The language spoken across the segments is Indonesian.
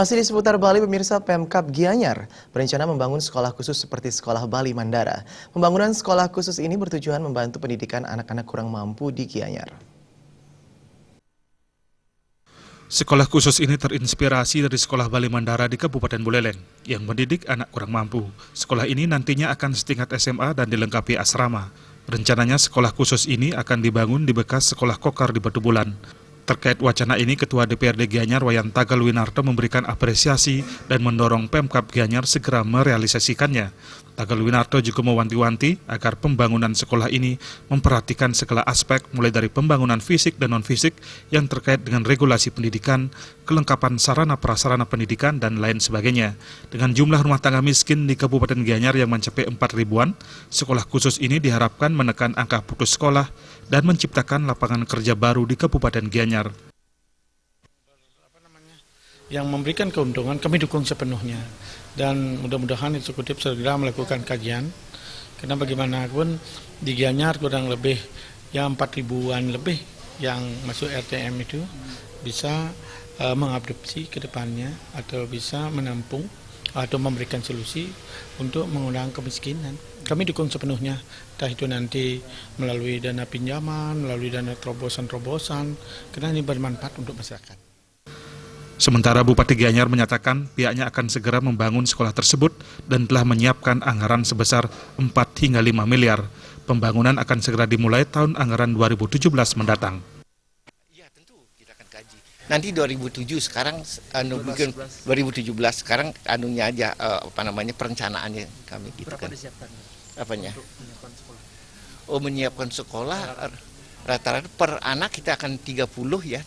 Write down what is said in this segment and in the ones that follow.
Masih di seputar Bali, pemirsa, Pemkab Gianyar berencana membangun sekolah khusus seperti Sekolah Bali Mandara. Pembangunan sekolah khusus ini bertujuan membantu pendidikan anak-anak kurang mampu di Gianyar. Sekolah khusus ini terinspirasi dari Sekolah Bali Mandara di Kabupaten Buleleng yang mendidik anak kurang mampu. Sekolah ini nantinya akan setingkat SMA dan dilengkapi asrama. Rencananya sekolah khusus ini akan dibangun di bekas Sekolah Kokar di Batu Bulan. Terkait wacana ini, Ketua DPRD Gianyar Wayan Tagal Winarto memberikan apresiasi dan mendorong Pemkab Gianyar segera merealisasikannya. Tagal Winarto juga mewanti-wanti agar pembangunan sekolah ini memperhatikan segala aspek mulai dari pembangunan fisik dan non-fisik yang terkait dengan regulasi pendidikan, kelengkapan sarana prasarana pendidikan, dan lain sebagainya. Dengan jumlah rumah tangga miskin di Kabupaten Gianyar yang mencapai 4 ribuan, sekolah khusus ini diharapkan menekan angka putus sekolah dan menciptakan lapangan kerja baru di Kabupaten Gianyar. Yang memberikan keuntungan kami dukung sepenuhnya, dan mudah-mudahan eksekutif segera melakukan kajian, karena bagaimanapun di Gianyar kurang lebih ya 4 ribuan lebih yang masuk RTM itu bisa mengadopsi ke depannya atau bisa menampung atau memberikan solusi untuk mengurangi kemiskinan. Kami dukung sepenuhnya, entah itu nanti melalui dana pinjaman, melalui dana terobosan-terobosan, karena ini bermanfaat untuk masyarakat. Sementara Bupati Gianyar menyatakan pihaknya akan segera membangun sekolah tersebut dan telah menyiapkan anggaran sebesar 4 hingga 5 miliar. Pembangunan akan segera dimulai tahun anggaran 2017 mendatang. Iya, tentu kita akan kaji. Nanti 2007 sekarang bikin 2017 sekarang anunya aja perencanaannya kami gitu kan. Apanya? Oh, menyiapkan sekolah rata-rata per anak kita akan 30 ya.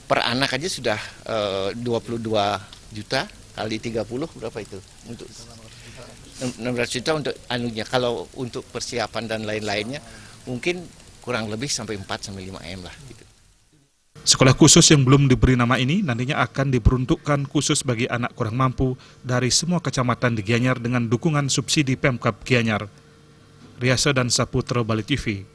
Per anak aja sudah 22 juta kali 30 berapa itu? Untuk 600 juta untuk anunya. Kalau untuk persiapan dan lain-lainnya mungkin kurang lebih sampai 4 sampai 5 M lah gitu. Sekolah khusus yang belum diberi nama ini nantinya akan diperuntukkan khusus bagi anak kurang mampu dari semua kecamatan di Gianyar dengan dukungan subsidi Pemkab Gianyar. Riasa dan Saputra, Bali TV.